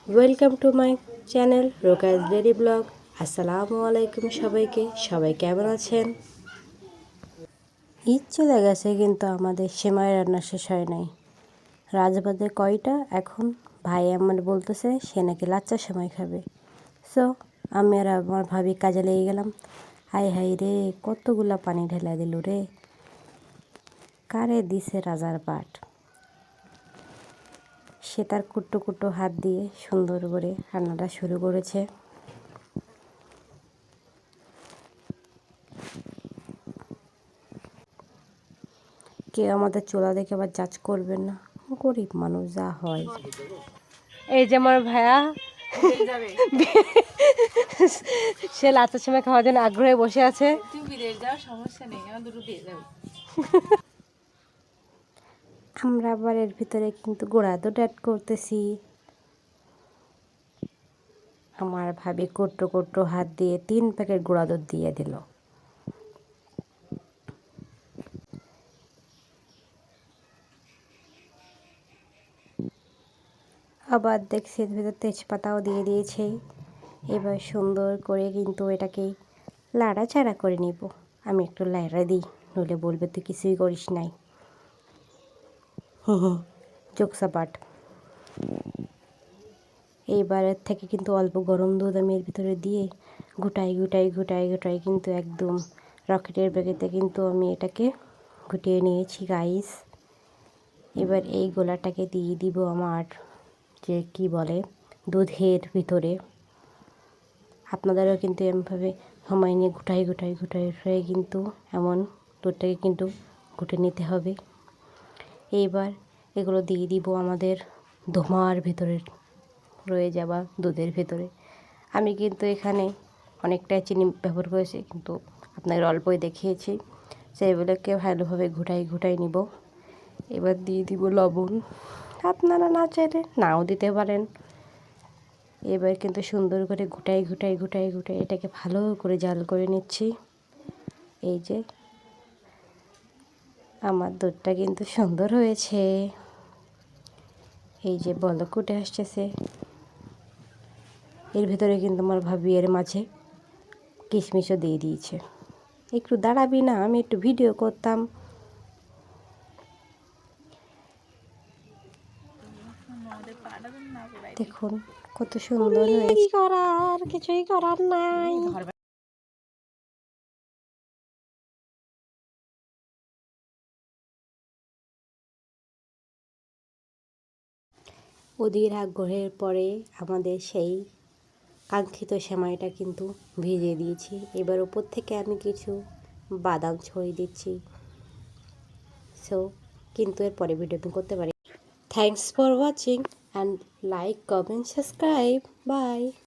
Welcome to my channel Rokaz daily blog. আসসালামু আলাইকুম সবাইকে। সবাই কেমন আছেন? ঈদ চলে গেছে কিন্তু আমাদের সেমাই রান্না শেষ হয় নাই। রাজবাজে কয়টা এখন ভাই আমার বলতেছে সে নাকি লাচ্চা সেমাই খাবে। সো আমি আর আমার ভাবি কাজে লেগে গেলাম। হাই হাই রে, কতগুলা পানি ঢেলা দিল রে, কারে দিছে রাজার পাট। সে তার কুট্টো কুট্টো হাত দিয়ে সুন্দর করে রান্নাটা শুরু করেছে। কেউ আমাদের চুলা দেখে আবার জাজ করবেন না, গরিব মানুষ যা হয়। এই যে আমার ভাইয়া সে লাচ্চার সময় খাওয়ার জন্য আগ্রহে বসে আছে। আমরা আবার এর ভিতরে কিন্তু গোড়া দুধ অ্যাড করতেছি। আমার ভাবি কোট্টো কোট্টো হাত দিয়ে 3 প্যাকেট গোড়া দুধ দিয়ে দিল। আবার দেখছি এর ভিতরে তেজপাতাও দিয়ে দিয়েছে। এবার সুন্দর করে কিন্তু এটাকে লাড়াচাড়া করে নিব। আমি একটু লাড়া দিই, নইলে বলবে তুই কিছুই করিস নাই। চোখসাপাট। এইবারের থেকে কিন্তু অল্প গরম দুধ আমি এর ভিতরে দিয়ে ঘুটাই কিন্তু একদম রকেটের বেগেতে কিন্তু আমি এটাকে ঘুটিয়ে নিয়েছি গাইস। এবার এই গোলাটাকে দিয়ে দিব আমার যে কি বলে দুধের ভিতরে। আপনাদেরও কিন্তু এমনভাবে সময় নিয়ে ঘুটাই কিন্তু এমন দুধটাকে কিন্তু ঘুটে নিতে হবে। এইবার এগুলো দিয়ে দিব আমাদের ধোঁয়ার ভিতরে রয়ে যাওয়া দুধের ভেতরে। আমি কিন্তু এখানে অনেকটাই চিনি ব্যবহার করেছি, কিন্তু আপনাদের অল্পই দেখিয়েছি। সেইগুলোকে ভালোভাবে ঘুটাই নিব। এবার দিয়ে দিব লবণ, আপনারা না চাইলে নাও দিতে পারেন। এবার কিন্তু সুন্দর করে ঘুটাই এটাকে ভালো করে জাল করে নিচ্ছি। এই যে আমার দুধটা কিন্তু সুন্দর হয়েছে। এই যে বলক উঠে আসতেছে। এর ভিতরে কিন্তু আমার ভাবি এর মাঝে কিশমিশও দিয়ে দিয়েছে। একটু দাঁড়াবি না, আমি একটু ভিডিও করতাম। দেখুন কত সুন্দর হয়েছে। কি করার, কিছুই করার নাই। অধীর আগ্রহের পরে আমাদের সেই কাঙ্ক্ষিত সেমাইটা কিন্তু ভিজিয়ে দিয়েছি। এবার উপর থেকে আমি কিছু বাদাম ছড়িয়ে দিচ্ছি। সো কিন্তু এরপরে ভিডিও আমি করতে পারি। Thanks for watching and like, comment, subscribe. By.